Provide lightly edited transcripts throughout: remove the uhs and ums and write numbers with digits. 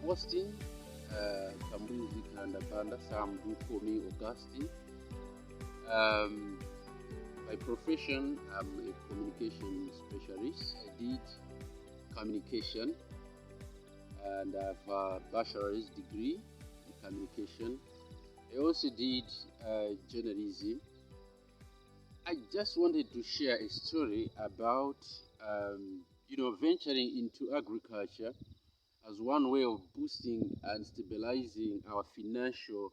Austine Kambuzi Kalanda Banda. Some do call me Augustine. By profession, I'm a communication specialist. I did communication and I have a bachelor's degree in communication. I also did journalism. I just wanted to share a story about venturing into agriculture as one way of boosting and stabilizing our financial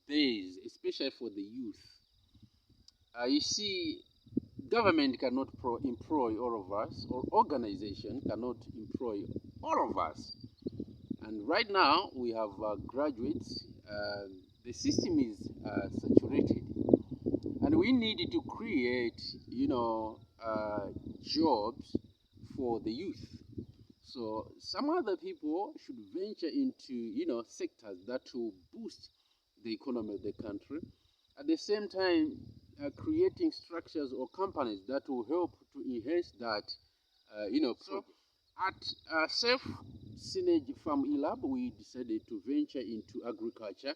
base, especially for the youth. You see, government cannot employ all of us, or organization cannot employ all of us. And right now we have graduates. The system is saturated, and we need to create, jobs for the youth. So some other people should venture into, sectors that will boost the economy of the country. At the same time, creating structures or companies that will help to enhance that, So at Self Synergy Farm eLab, we decided to venture into agriculture,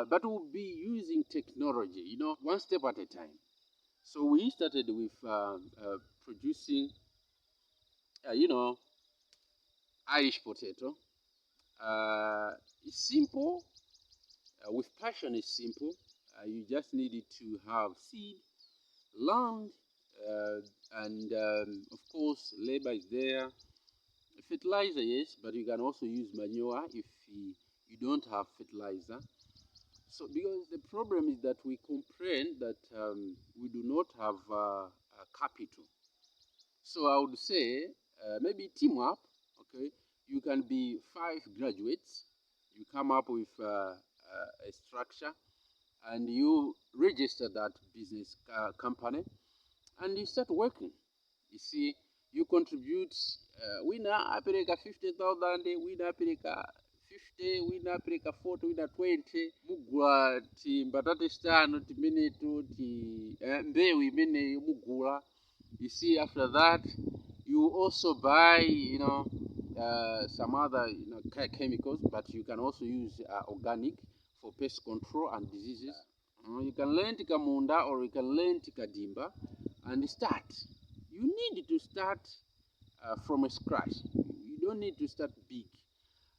but we'll be using technology, one step at a time. So we started with producing, Irish potato. It's simple. With passion, it's simple. You just needed to have seed, land, and of course, labor is there. Fertilizer, yes, but you can also use manure if you don't have fertilizer. So, because the problem is that we complain that we do not have capital. So I would say maybe team up. Okay, you can be 5 graduates. You come up with a structure, and you register that business company, and you start working. You see, you contribute. Wina apeleka 50,000, wina apeleka 50, wina apeleka 40, wina 20. Mugula ti mbatata stano timenetu ti mbewu imene mugula. You see, after that, you also buy, some other, chemicals, but you can also use organic for pest control and diseases. You can learn Kamunda or you can learn Kadimba and start. You need to start from scratch. You don't need to start big.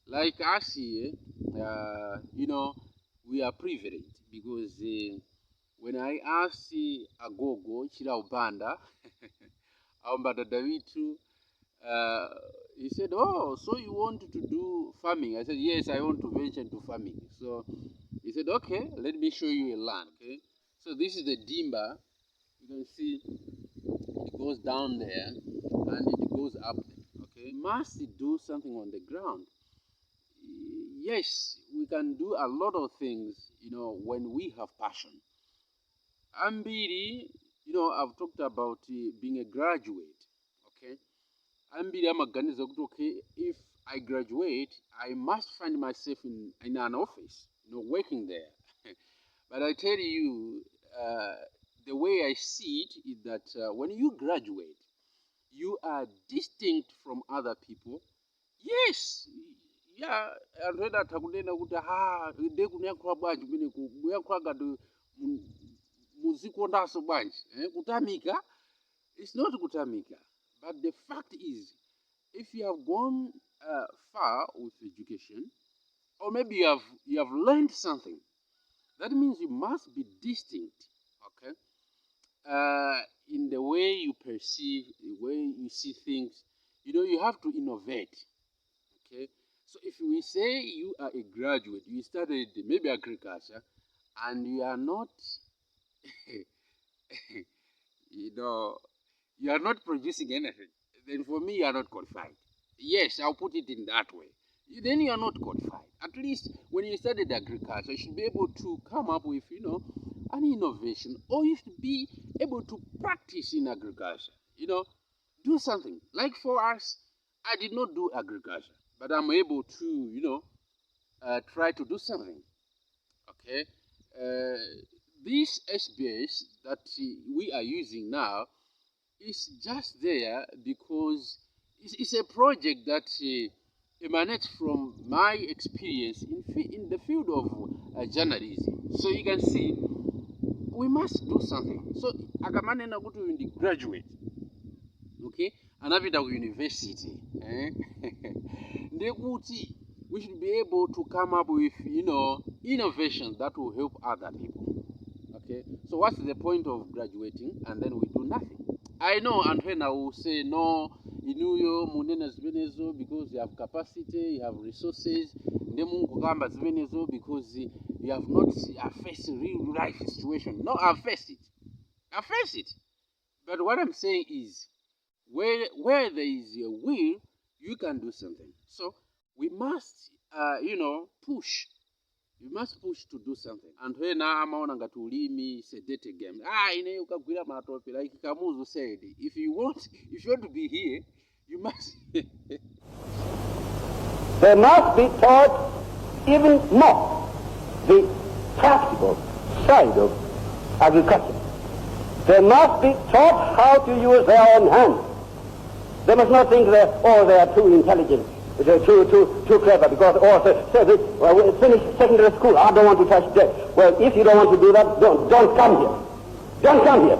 Like us here, we are privileged because when I asked Agogo Chiraubanda, Ambada Davitu, he said, "Oh, so you want to do farming?" I said, "Yes, I want to venture into farming." So he said, "Okay, let me show you a land." Okay, so this is the dimba. You can see it goes down there and it goes up there. Okay, we must do something on the ground. Yes, we can do a lot of things, when we have passion. Ambiri, I've talked about being a graduate. Okay, Ambiri, I'm organized. Okay, if I graduate, I must find myself in an office, working there. But I tell you, the way I see it is that when you graduate, you are distinct from other people. Yes, yeah, I read that kutamika. It's not kutamika, but the fact is, if you have gone far with education, or maybe you have learned something, that means you must be distinct, okay, in the way you perceive, the way you see things. You have to innovate, okay. So if we say you are a graduate, you studied maybe agriculture, and you are not, you are not producing anything, then for me you are not qualified. Yes, I'll put it in that way. Then you are not qualified. At least when you studied agriculture, you should be able to come up with, an innovation, or you should be able to practice in agriculture. Do something. Like for us, I did not do agriculture, but I'm able to, try to do something. Okay. This SBS that we are using now is just there because it's a project that emanates from my experience in the field of journalism. So you can see, we must do something. So akamanena kuti uyu ndi graduate, okay, anapita ku university, ndekuti we should be able to come up with, innovations that will help other people. Okay, so what's the point of graduating and then we do nothing? I know Antrena will say, no, inuyo munena zimenezo because you have capacity, you have resources, ndemu kukamba zimenezo because you have not faced real life situation. No, I've faced it. But what I'm saying is, where there is a will, you can do something. So we must, push. We must push to do something. And when amaona ngati ulimi is a dirty game. Ine ukagwira matope, like Kambuzi said, if you want to be here, you must. They must be taught even more the practical side of agriculture. They must be taught how to use their own hands. They must not think that, they are too intelligent, they're too clever, because, we finish secondary school, I don't want to touch that. Well, if you don't want to do that, don't come here. Don't come here.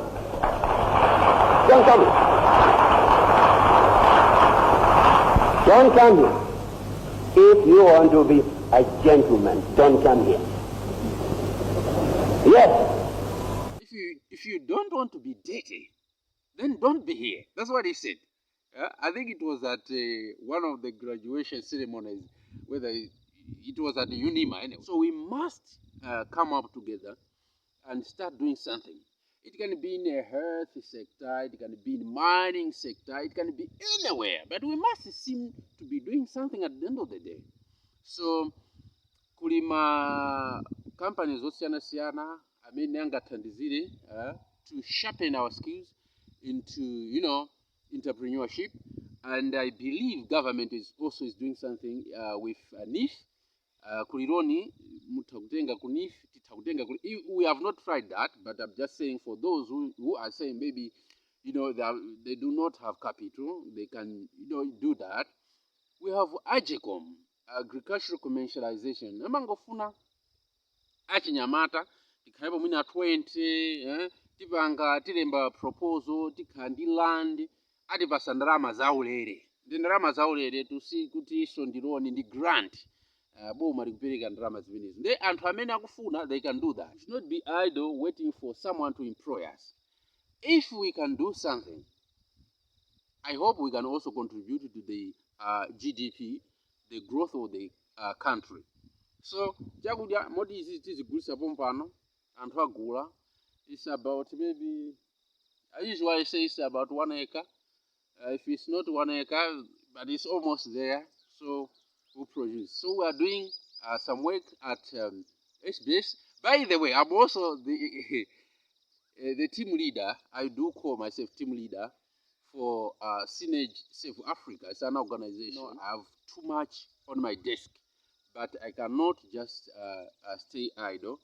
Don't come here. Don't come here. If you want to be a gentleman, don't come here. Yes. If you don't want to be dirty, then don't be here. That's what he said. I think it was at one of the graduation ceremonies, whether it was at the UNIMA. Anyway. So we must come up together and start doing something. It can be in a health sector, it can be in mining sector, it can be anywhere. But we must seem to be doing something at the end of the day. So kulima companies osiyana-siyana amene angathandizire to sharpen our skills into, entrepreneurship. And I believe government is doing something with NIF. Kulironi mutakutenga kunif, titakutenga kunif. We have not tried that, but I'm just saying for those who are saying maybe, they do not have capital, they can, do that. We have AGECOM, agricultural commercialization. Namangofuna achinyamata tikhapo mwina 20, tipanga tilemba proposal tikhandi land atipasa ndalama zaulere. Ndi ndalama zaulere kuti iso ndiloni ndi grant. Boma likupereka ndalama zimenezi. Ndi anthu amene akufuna, they can do that. We should not be idle waiting for someone to employ us. If we can do something, I hope we can also contribute to the GDP, the growth of the country. So chakudya modi izi tizigulisa pompano anthu agula. It's about maybe, I usually say it's about 1 acre. If it's not 1 acre, but it's almost there, so we produce. So we are doing some work at SBS. By the way, I'm also the team leader. I do call myself team leader for Synergy Save Africa. It's an organization. I have too much on my desk, but I cannot just stay idle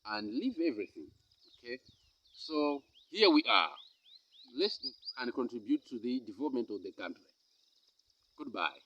and leave everything. Okay, so here we are. Let's do and contribute to the development of the country. Goodbye.